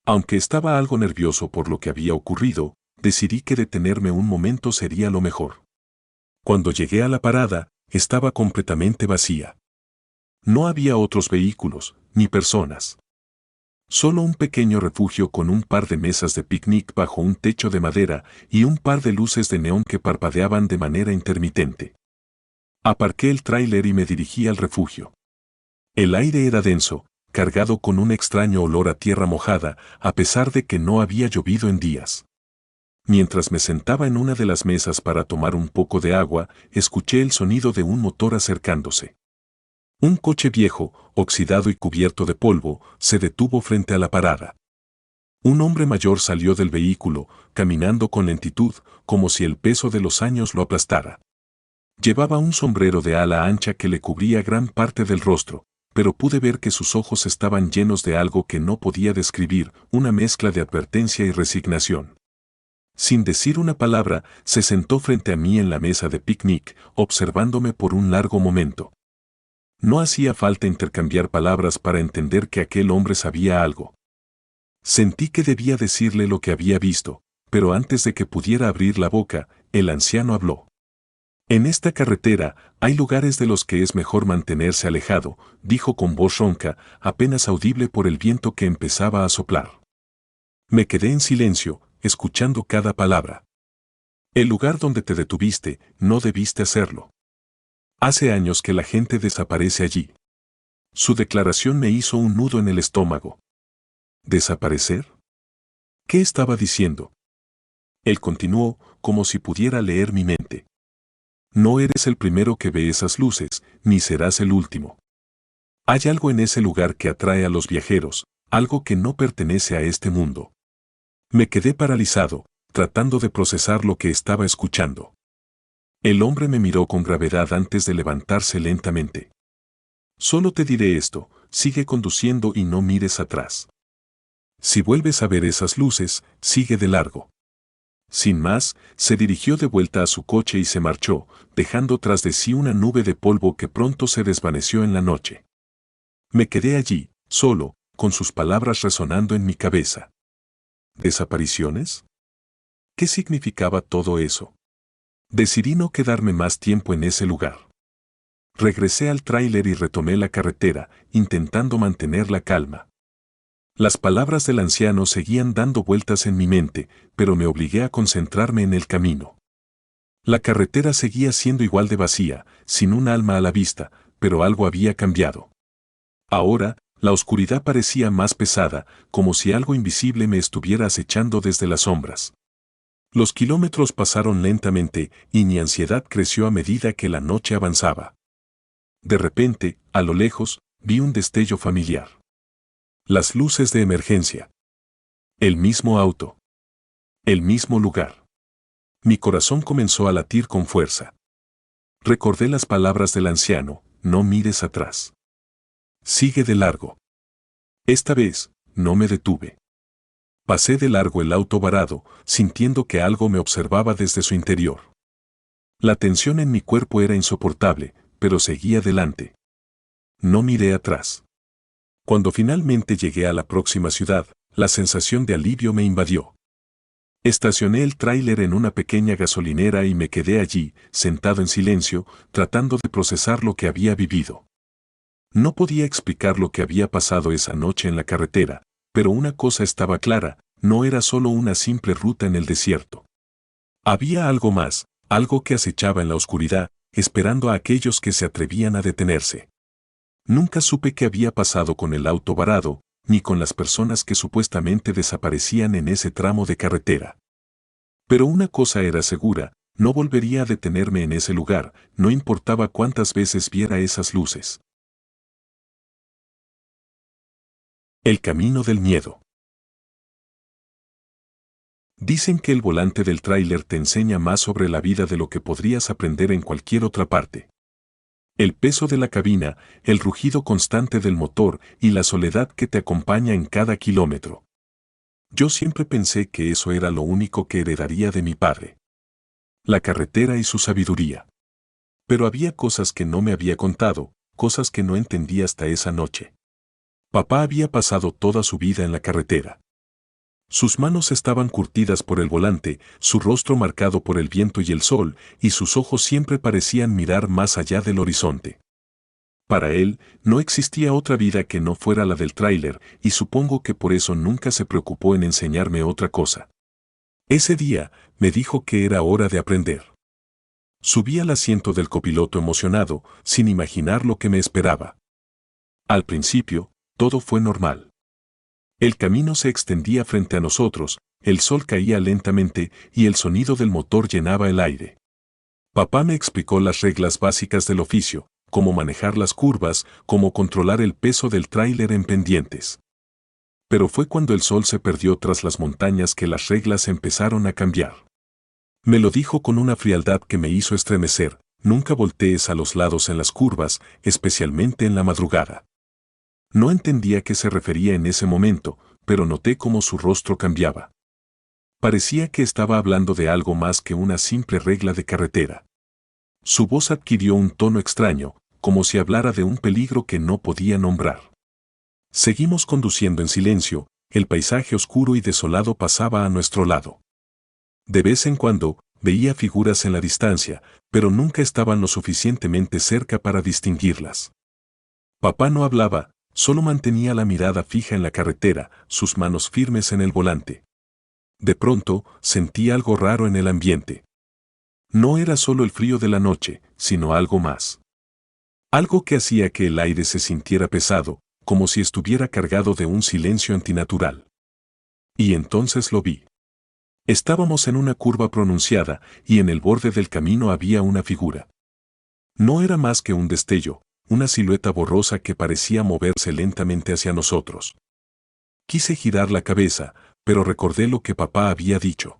Aunque estaba algo nervioso por lo que había ocurrido, decidí que detenerme un momento sería lo mejor. Cuando llegué a la parada, estaba completamente vacía. No había otros vehículos, ni personas. Solo un pequeño refugio con un par de mesas de picnic bajo un techo de madera y un par de luces de neón que parpadeaban de manera intermitente. Aparqué el tráiler y me dirigí al refugio. El aire era denso, cargado con un extraño olor a tierra mojada, a pesar de que no había llovido en días. Mientras me sentaba en una de las mesas para tomar un poco de agua, escuché el sonido de un motor acercándose. Un coche viejo, oxidado y cubierto de polvo, se detuvo frente a la parada. Un hombre mayor salió del vehículo, caminando con lentitud, como si el peso de los años lo aplastara. Llevaba un sombrero de ala ancha que le cubría gran parte del rostro, pero pude ver que sus ojos estaban llenos de algo que no podía describir, una mezcla de advertencia y resignación. Sin decir una palabra, se sentó frente a mí en la mesa de picnic, observándome por un largo momento. No hacía falta intercambiar palabras para entender que aquel hombre sabía algo. Sentí que debía decirle lo que había visto, pero antes de que pudiera abrir la boca, el anciano habló. En esta carretera hay lugares de los que es mejor mantenerse alejado, dijo con voz ronca, apenas audible por el viento que empezaba a soplar. Me quedé en silencio, escuchando cada palabra. El lugar donde te detuviste, no debiste hacerlo. Hace años que la gente desaparece allí. Su declaración me hizo un nudo en el estómago. ¿Desaparecer? ¿Qué estaba diciendo? Él continuó, como si pudiera leer mi mente. No eres el primero que ve esas luces, ni serás el último. Hay algo en ese lugar que atrae a los viajeros, algo que no pertenece a este mundo. Me quedé paralizado, tratando de procesar lo que estaba escuchando. El hombre me miró con gravedad antes de levantarse lentamente. Solo te diré esto, sigue conduciendo y no mires atrás. Si vuelves a ver esas luces, sigue de largo. Sin más, se dirigió de vuelta a su coche y se marchó, dejando tras de sí una nube de polvo que pronto se desvaneció en la noche. Me quedé allí, solo, con sus palabras resonando en mi cabeza. ¿Desapariciones? ¿Qué significaba todo eso? Decidí no quedarme más tiempo en ese lugar. Regresé al tráiler y retomé la carretera, intentando mantener la calma. Las palabras del anciano seguían dando vueltas en mi mente, pero me obligué a concentrarme en el camino. La carretera seguía siendo igual de vacía, sin un alma a la vista, pero algo había cambiado. Ahora, la oscuridad parecía más pesada, como si algo invisible me estuviera acechando desde las sombras. Los kilómetros pasaron lentamente, y mi ansiedad creció a medida que la noche avanzaba. De repente, a lo lejos, vi un destello familiar. Las luces de emergencia. El mismo auto. El mismo lugar. Mi corazón comenzó a latir con fuerza. Recordé las palabras del anciano, no mires atrás. Sigue de largo. Esta vez, no me detuve. Pasé de largo el auto varado, sintiendo que algo me observaba desde su interior. La tensión en mi cuerpo era insoportable, pero seguí adelante. No miré atrás. Cuando finalmente llegué a la próxima ciudad, la sensación de alivio me invadió. Estacioné el tráiler en una pequeña gasolinera y me quedé allí, sentado en silencio, tratando de procesar lo que había vivido. No podía explicar lo que había pasado esa noche en la carretera, pero una cosa estaba clara, no era solo una simple ruta en el desierto. Había algo más, algo que acechaba en la oscuridad, esperando a aquellos que se atrevían a detenerse. Nunca supe qué había pasado con el auto varado, ni con las personas que supuestamente desaparecían en ese tramo de carretera. Pero una cosa era segura, no volvería a detenerme en ese lugar, no importaba cuántas veces viera esas luces. El camino del miedo. Dicen que el volante del tráiler te enseña más sobre la vida de lo que podrías aprender en cualquier otra parte. El peso de la cabina, el rugido constante del motor y la soledad que te acompaña en cada kilómetro. Yo siempre pensé que eso era lo único que heredaría de mi padre. La carretera y su sabiduría. Pero había cosas que no me había contado, cosas que no entendí hasta esa noche. Papá había pasado toda su vida en la carretera. Sus manos estaban curtidas por el volante, su rostro marcado por el viento y el sol, y sus ojos siempre parecían mirar más allá del horizonte. Para él, no existía otra vida que no fuera la del tráiler, y supongo que por eso nunca se preocupó en enseñarme otra cosa. Ese día, me dijo que era hora de aprender. Subí al asiento del copiloto emocionado, sin imaginar lo que me esperaba. Al principio, todo fue normal. El camino se extendía frente a nosotros, el sol caía lentamente y el sonido del motor llenaba el aire. Papá me explicó las reglas básicas del oficio, cómo manejar las curvas, cómo controlar el peso del tráiler en pendientes. Pero fue cuando el sol se perdió tras las montañas que las reglas empezaron a cambiar. Me lo dijo con una frialdad que me hizo estremecer: nunca voltees a los lados en las curvas, especialmente en la madrugada. No entendía a qué se refería en ese momento, pero noté cómo su rostro cambiaba. Parecía que estaba hablando de algo más que una simple regla de carretera. Su voz adquirió un tono extraño, como si hablara de un peligro que no podía nombrar. Seguimos conduciendo en silencio, el paisaje oscuro y desolado pasaba a nuestro lado. De vez en cuando, veía figuras en la distancia, pero nunca estaban lo suficientemente cerca para distinguirlas. Papá no hablaba, solo mantenía la mirada fija en la carretera, sus manos firmes en el volante. De pronto, sentí algo raro en el ambiente. No era solo el frío de la noche, sino algo más. Algo que hacía que el aire se sintiera pesado, como si estuviera cargado de un silencio antinatural. Y entonces lo vi. Estábamos en una curva pronunciada, y en el borde del camino había una figura. No era más que un destello, una silueta borrosa que parecía moverse lentamente hacia nosotros. Quise girar la cabeza, pero recordé lo que papá había dicho.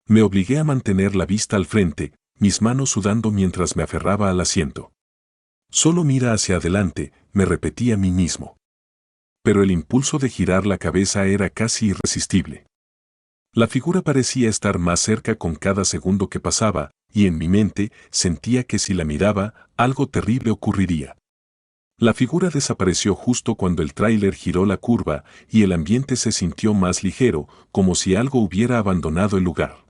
Me obligué a mantener la vista al frente, mis manos sudando mientras me aferraba al asiento. Solo mira hacia adelante, me repetí a mí mismo. Pero el impulso de girar la cabeza era casi irresistible. La figura parecía estar más cerca con cada segundo que pasaba, y en mi mente sentía que si la miraba, algo terrible ocurriría. La figura desapareció justo cuando el tráiler giró la curva y el ambiente se sintió más ligero, como si algo hubiera abandonado el lugar.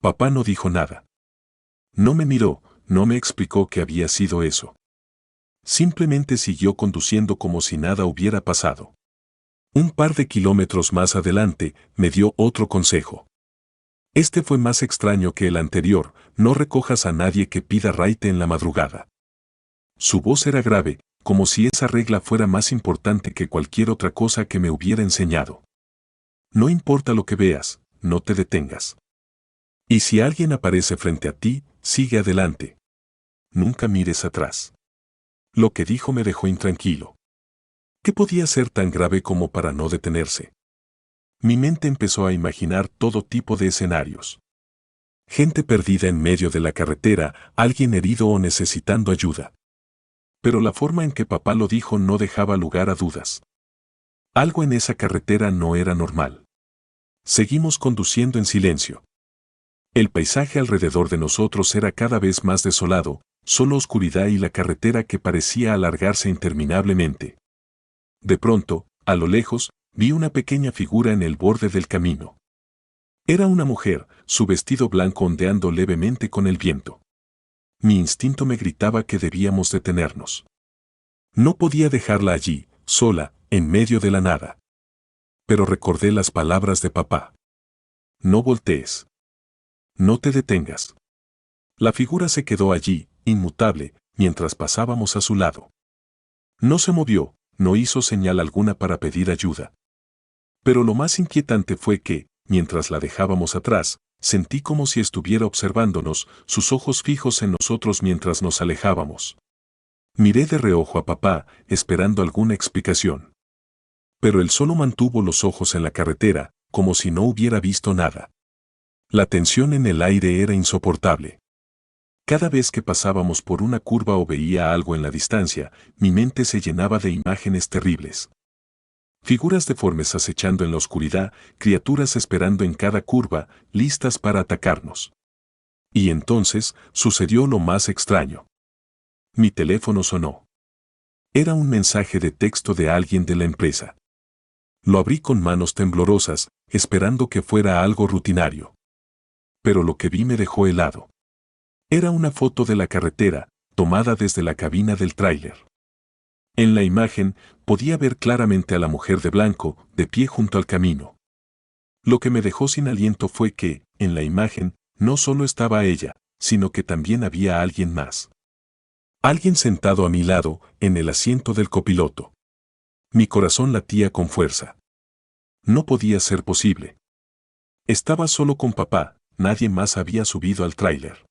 Papá no dijo nada. No me miró, no me explicó qué había sido eso. Simplemente siguió conduciendo como si nada hubiera pasado. Un par de kilómetros más adelante, me dio otro consejo. Este fue más extraño que el anterior: no recojas a nadie que pida raite en la madrugada. Su voz era grave, como si esa regla fuera más importante que cualquier otra cosa que me hubiera enseñado. No importa lo que veas, no te detengas. Y si alguien aparece frente a ti, sigue adelante. Nunca mires atrás. Lo que dijo me dejó intranquilo. ¿Qué podía ser tan grave como para no detenerse? Mi mente empezó a imaginar todo tipo de escenarios. Gente perdida en medio de la carretera, alguien herido o necesitando ayuda. Pero la forma en que papá lo dijo no dejaba lugar a dudas. Algo en esa carretera no era normal. Seguimos conduciendo en silencio. El paisaje alrededor de nosotros era cada vez más desolado, solo oscuridad y la carretera que parecía alargarse interminablemente. De pronto, a lo lejos, vi una pequeña figura en el borde del camino. Era una mujer, su vestido blanco ondeando levemente con el viento. Mi instinto me gritaba que debíamos detenernos. No podía dejarla allí, sola, en medio de la nada. Pero recordé las palabras de papá. No voltees. No te detengas. La figura se quedó allí, inmutable, mientras pasábamos a su lado. No se movió, no hizo señal alguna para pedir ayuda. Pero lo más inquietante fue que, mientras la dejábamos atrás, sentí como si estuviera observándonos, sus ojos fijos en nosotros mientras nos alejábamos. Miré de reojo a papá, esperando alguna explicación. Pero él solo mantuvo los ojos en la carretera, como si no hubiera visto nada. La tensión en el aire era insoportable. Cada vez que pasábamos por una curva o veía algo en la distancia, mi mente se llenaba de imágenes terribles. Figuras deformes acechando en la oscuridad, criaturas esperando en cada curva, listas para atacarnos. Y entonces sucedió lo más extraño. Mi teléfono sonó. Era un mensaje de texto de alguien de la empresa. Lo abrí con manos temblorosas, esperando que fuera algo rutinario. Pero lo que vi me dejó helado. Era una foto de la carretera, tomada desde la cabina del tráiler. En la imagen, podía ver claramente a la mujer de blanco, de pie junto al camino. Lo que me dejó sin aliento fue que, en la imagen, no solo estaba ella, sino que también había alguien más. Alguien sentado a mi lado, en el asiento del copiloto. Mi corazón latía con fuerza. No podía ser posible. Estaba solo con papá, nadie más había subido al tráiler.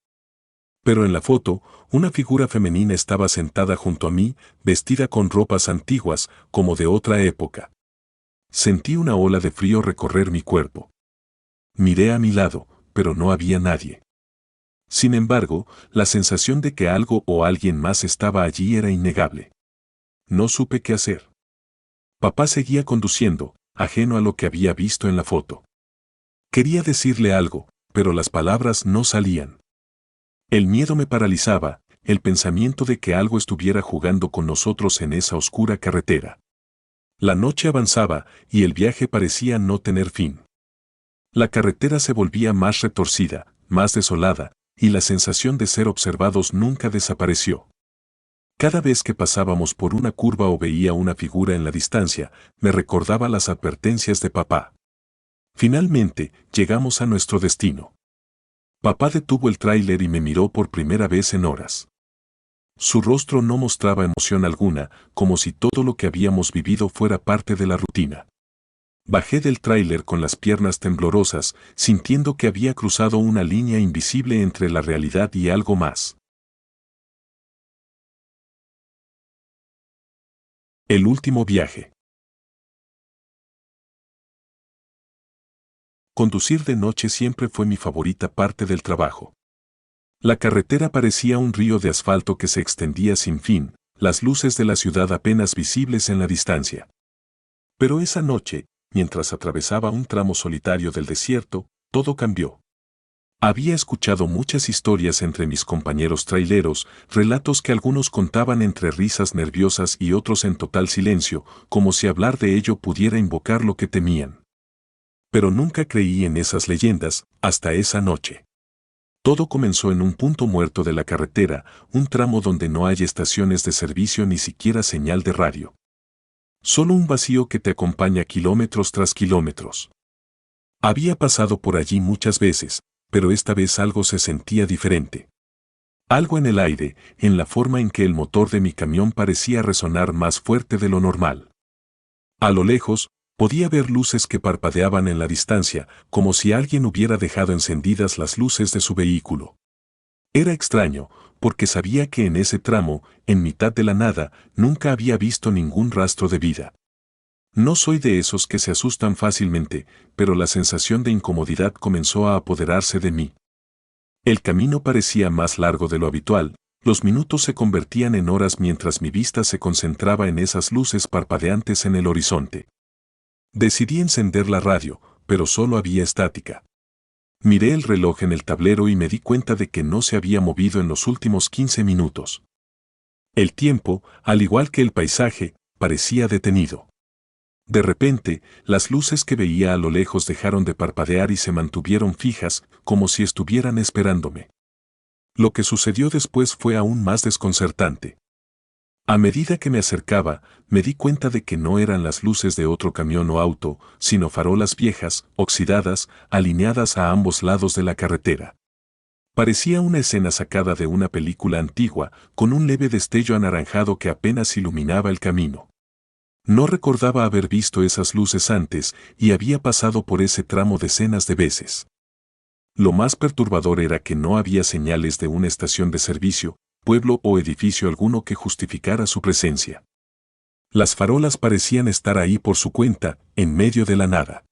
Pero en la foto, una figura femenina estaba sentada junto a mí, vestida con ropas antiguas, como de otra época. Sentí una ola de frío recorrer mi cuerpo. Miré a mi lado, pero no había nadie. Sin embargo, la sensación de que algo o alguien más estaba allí era innegable. No supe qué hacer. Papá seguía conduciendo, ajeno a lo que había visto en la foto. Quería decirle algo, pero las palabras no salían. El miedo me paralizaba, el pensamiento de que algo estuviera jugando con nosotros en esa oscura carretera. La noche avanzaba y el viaje parecía no tener fin. La carretera se volvía más retorcida, más desolada, y la sensación de ser observados nunca desapareció. Cada vez que pasábamos por una curva o veía una figura en la distancia, me recordaba las advertencias de papá. Finalmente, llegamos a nuestro destino. Papá detuvo el tráiler y me miró por primera vez en horas. Su rostro no mostraba emoción alguna, como si todo lo que habíamos vivido fuera parte de la rutina. Bajé del tráiler con las piernas temblorosas, sintiendo que había cruzado una línea invisible entre la realidad y algo más. El último viaje. Conducir de noche siempre fue mi favorita parte del trabajo. La carretera parecía un río de asfalto que se extendía sin fin, las luces de la ciudad apenas visibles en la distancia. Pero esa noche, mientras atravesaba un tramo solitario del desierto, todo cambió. Había escuchado muchas historias entre mis compañeros traileros, relatos que algunos contaban entre risas nerviosas y otros en total silencio, como si hablar de ello pudiera invocar lo que temían. Pero nunca creí en esas leyendas, hasta esa noche. Todo comenzó en un punto muerto de la carretera, un tramo donde no hay estaciones de servicio ni siquiera señal de radio. Solo un vacío que te acompaña kilómetros tras kilómetros. Había pasado por allí muchas veces, pero esta vez algo se sentía diferente. Algo en el aire, en la forma en que el motor de mi camión parecía resonar más fuerte de lo normal. A lo lejos, podía ver luces que parpadeaban en la distancia, como si alguien hubiera dejado encendidas las luces de su vehículo. Era extraño, porque sabía que en ese tramo, en mitad de la nada, nunca había visto ningún rastro de vida. No soy de esos que se asustan fácilmente, pero la sensación de incomodidad comenzó a apoderarse de mí. El camino parecía más largo de lo habitual, los minutos se convertían en horas mientras mi vista se concentraba en esas luces parpadeantes en el horizonte. Decidí encender la radio, pero solo había estática. Miré el reloj en el tablero y me di cuenta de que no se había movido en los últimos 15 minutos. El tiempo, al igual que el paisaje, parecía detenido. De repente, las luces que veía a lo lejos dejaron de parpadear y se mantuvieron fijas, como si estuvieran esperándome. Lo que sucedió después fue aún más desconcertante. A medida que me acercaba, me di cuenta de que no eran las luces de otro camión o auto, sino farolas viejas, oxidadas, alineadas a ambos lados de la carretera. Parecía una escena sacada de una película antigua, con un leve destello anaranjado que apenas iluminaba el camino. No recordaba haber visto esas luces antes y había pasado por ese tramo decenas de veces. Lo más perturbador era que no había señales de una estación de servicio, pueblo o edificio alguno que justificara su presencia. Las farolas parecían estar ahí por su cuenta, en medio de la nada.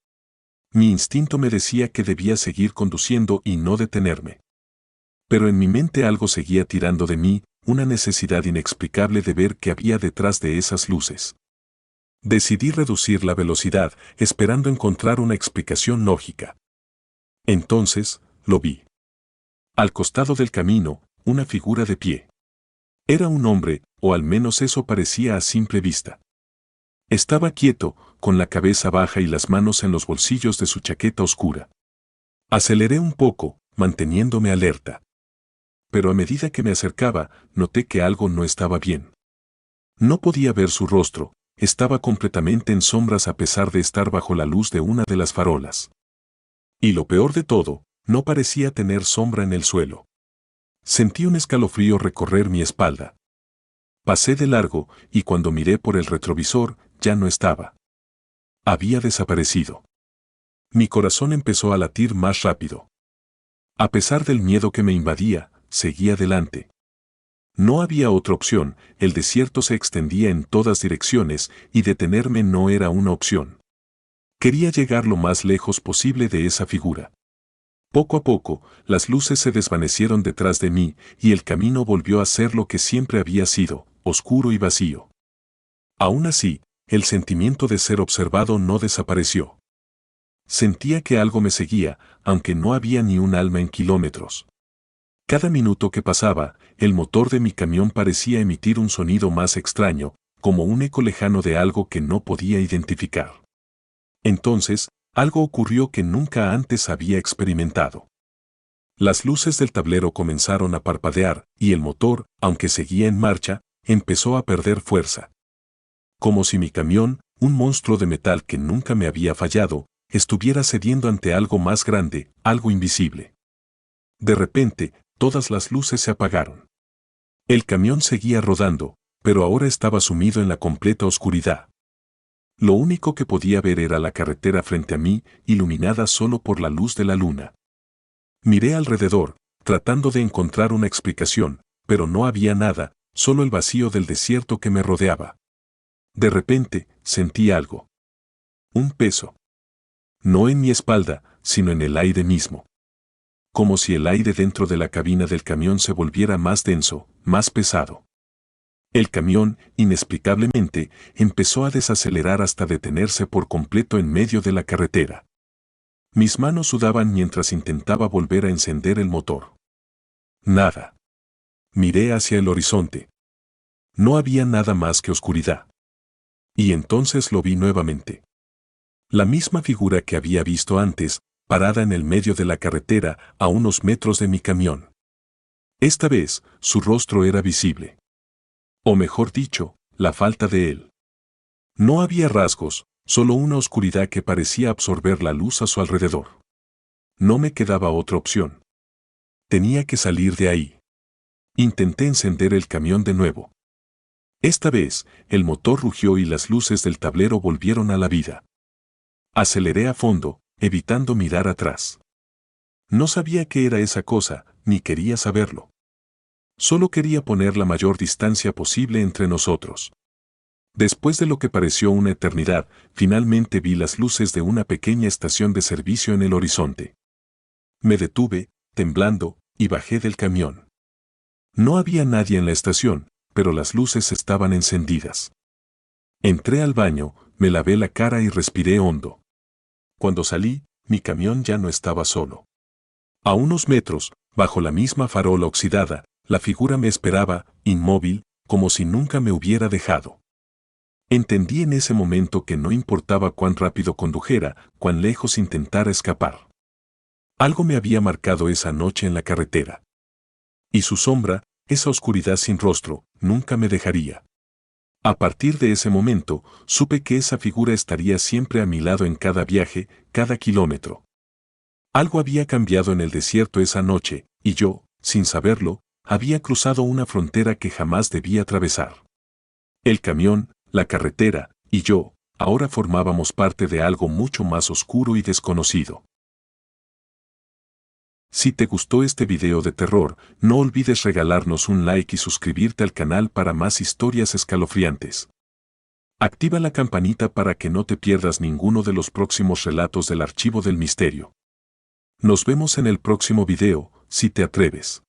Mi instinto me decía que debía seguir conduciendo y no detenerme. Pero en mi mente algo seguía tirando de mí, una necesidad inexplicable de ver qué había detrás de esas luces. Decidí reducir la velocidad, esperando encontrar una explicación lógica. Entonces, lo vi. Al costado del camino, una figura de pie. Era un hombre, o al menos eso parecía a simple vista. Estaba quieto, con la cabeza baja y las manos en los bolsillos de su chaqueta oscura. Aceleré un poco, manteniéndome alerta. Pero a medida que me acercaba, noté que algo no estaba bien. No podía ver su rostro, estaba completamente en sombras a pesar de estar bajo la luz de una de las farolas. Y lo peor de todo, no parecía tener sombra en el suelo. Sentí un escalofrío recorrer mi espalda. Pasé de largo, y cuando miré por el retrovisor, ya no estaba. Había desaparecido. Mi corazón empezó a latir más rápido. A pesar del miedo que me invadía, seguí adelante. No había otra opción, el desierto se extendía en todas direcciones y detenerme no era una opción. Quería llegar lo más lejos posible de esa figura. Poco a poco, las luces se desvanecieron detrás de mí y el camino volvió a ser lo que siempre había sido, oscuro y vacío. Aún así, el sentimiento de ser observado no desapareció. Sentía que algo me seguía, aunque no había ni un alma en kilómetros. Cada minuto que pasaba, el motor de mi camión parecía emitir un sonido más extraño, como un eco lejano de algo que no podía identificar. Entonces, algo ocurrió que nunca antes había experimentado. Las luces del tablero comenzaron a parpadear, y el motor, aunque seguía en marcha, empezó a perder fuerza. Como si mi camión, un monstruo de metal que nunca me había fallado, estuviera cediendo ante algo más grande, algo invisible. De repente, todas las luces se apagaron. El camión seguía rodando, pero ahora estaba sumido en la completa oscuridad. Lo único que podía ver era la carretera frente a mí, iluminada solo por la luz de la luna. Miré alrededor, tratando de encontrar una explicación, pero no había nada, solo el vacío del desierto que me rodeaba. De repente, sentí algo. Un peso. No en mi espalda, sino en el aire mismo. Como si el aire dentro de la cabina del camión se volviera más denso, más pesado. El camión, inexplicablemente, empezó a desacelerar hasta detenerse por completo en medio de la carretera. Mis manos sudaban mientras intentaba volver a encender el motor. Nada. Miré hacia el horizonte. No había nada más que oscuridad. Y entonces lo vi nuevamente. La misma figura que había visto antes, parada en el medio de la carretera, a unos metros de mi camión. Esta vez, su rostro era visible. O mejor dicho, la falta de él. No había rasgos, solo una oscuridad que parecía absorber la luz a su alrededor. No me quedaba otra opción. Tenía que salir de ahí. Intenté encender el camión de nuevo. Esta vez, el motor rugió y las luces del tablero volvieron a la vida. Aceleré a fondo, evitando mirar atrás. No sabía qué era esa cosa, ni quería saberlo. Solo quería poner la mayor distancia posible entre nosotros. Después de lo que pareció una eternidad, finalmente vi las luces de una pequeña estación de servicio en el horizonte. Me detuve, temblando, y bajé del camión. No había nadie en la estación, pero las luces estaban encendidas. Entré al baño, me lavé la cara y respiré hondo. Cuando salí, mi camión ya no estaba solo. A unos metros, bajo la misma farola oxidada, la figura me esperaba, inmóvil, como si nunca me hubiera dejado. Entendí en ese momento que no importaba cuán rápido condujera, cuán lejos intentara escapar. Algo me había marcado esa noche en la carretera. Y su sombra, esa oscuridad sin rostro, nunca me dejaría. A partir de ese momento, supe que esa figura estaría siempre a mi lado en cada viaje, cada kilómetro. Algo había cambiado en el desierto esa noche, y yo, sin saberlo, había cruzado una frontera que jamás debía atravesar. El camión, la carretera, y yo, ahora formábamos parte de algo mucho más oscuro y desconocido. Si te gustó este video de terror, no olvides regalarnos un like y suscribirte al canal para más historias escalofriantes. Activa la campanita para que no te pierdas ninguno de los próximos relatos del Archivo del Misterio. Nos vemos en el próximo video, si te atreves.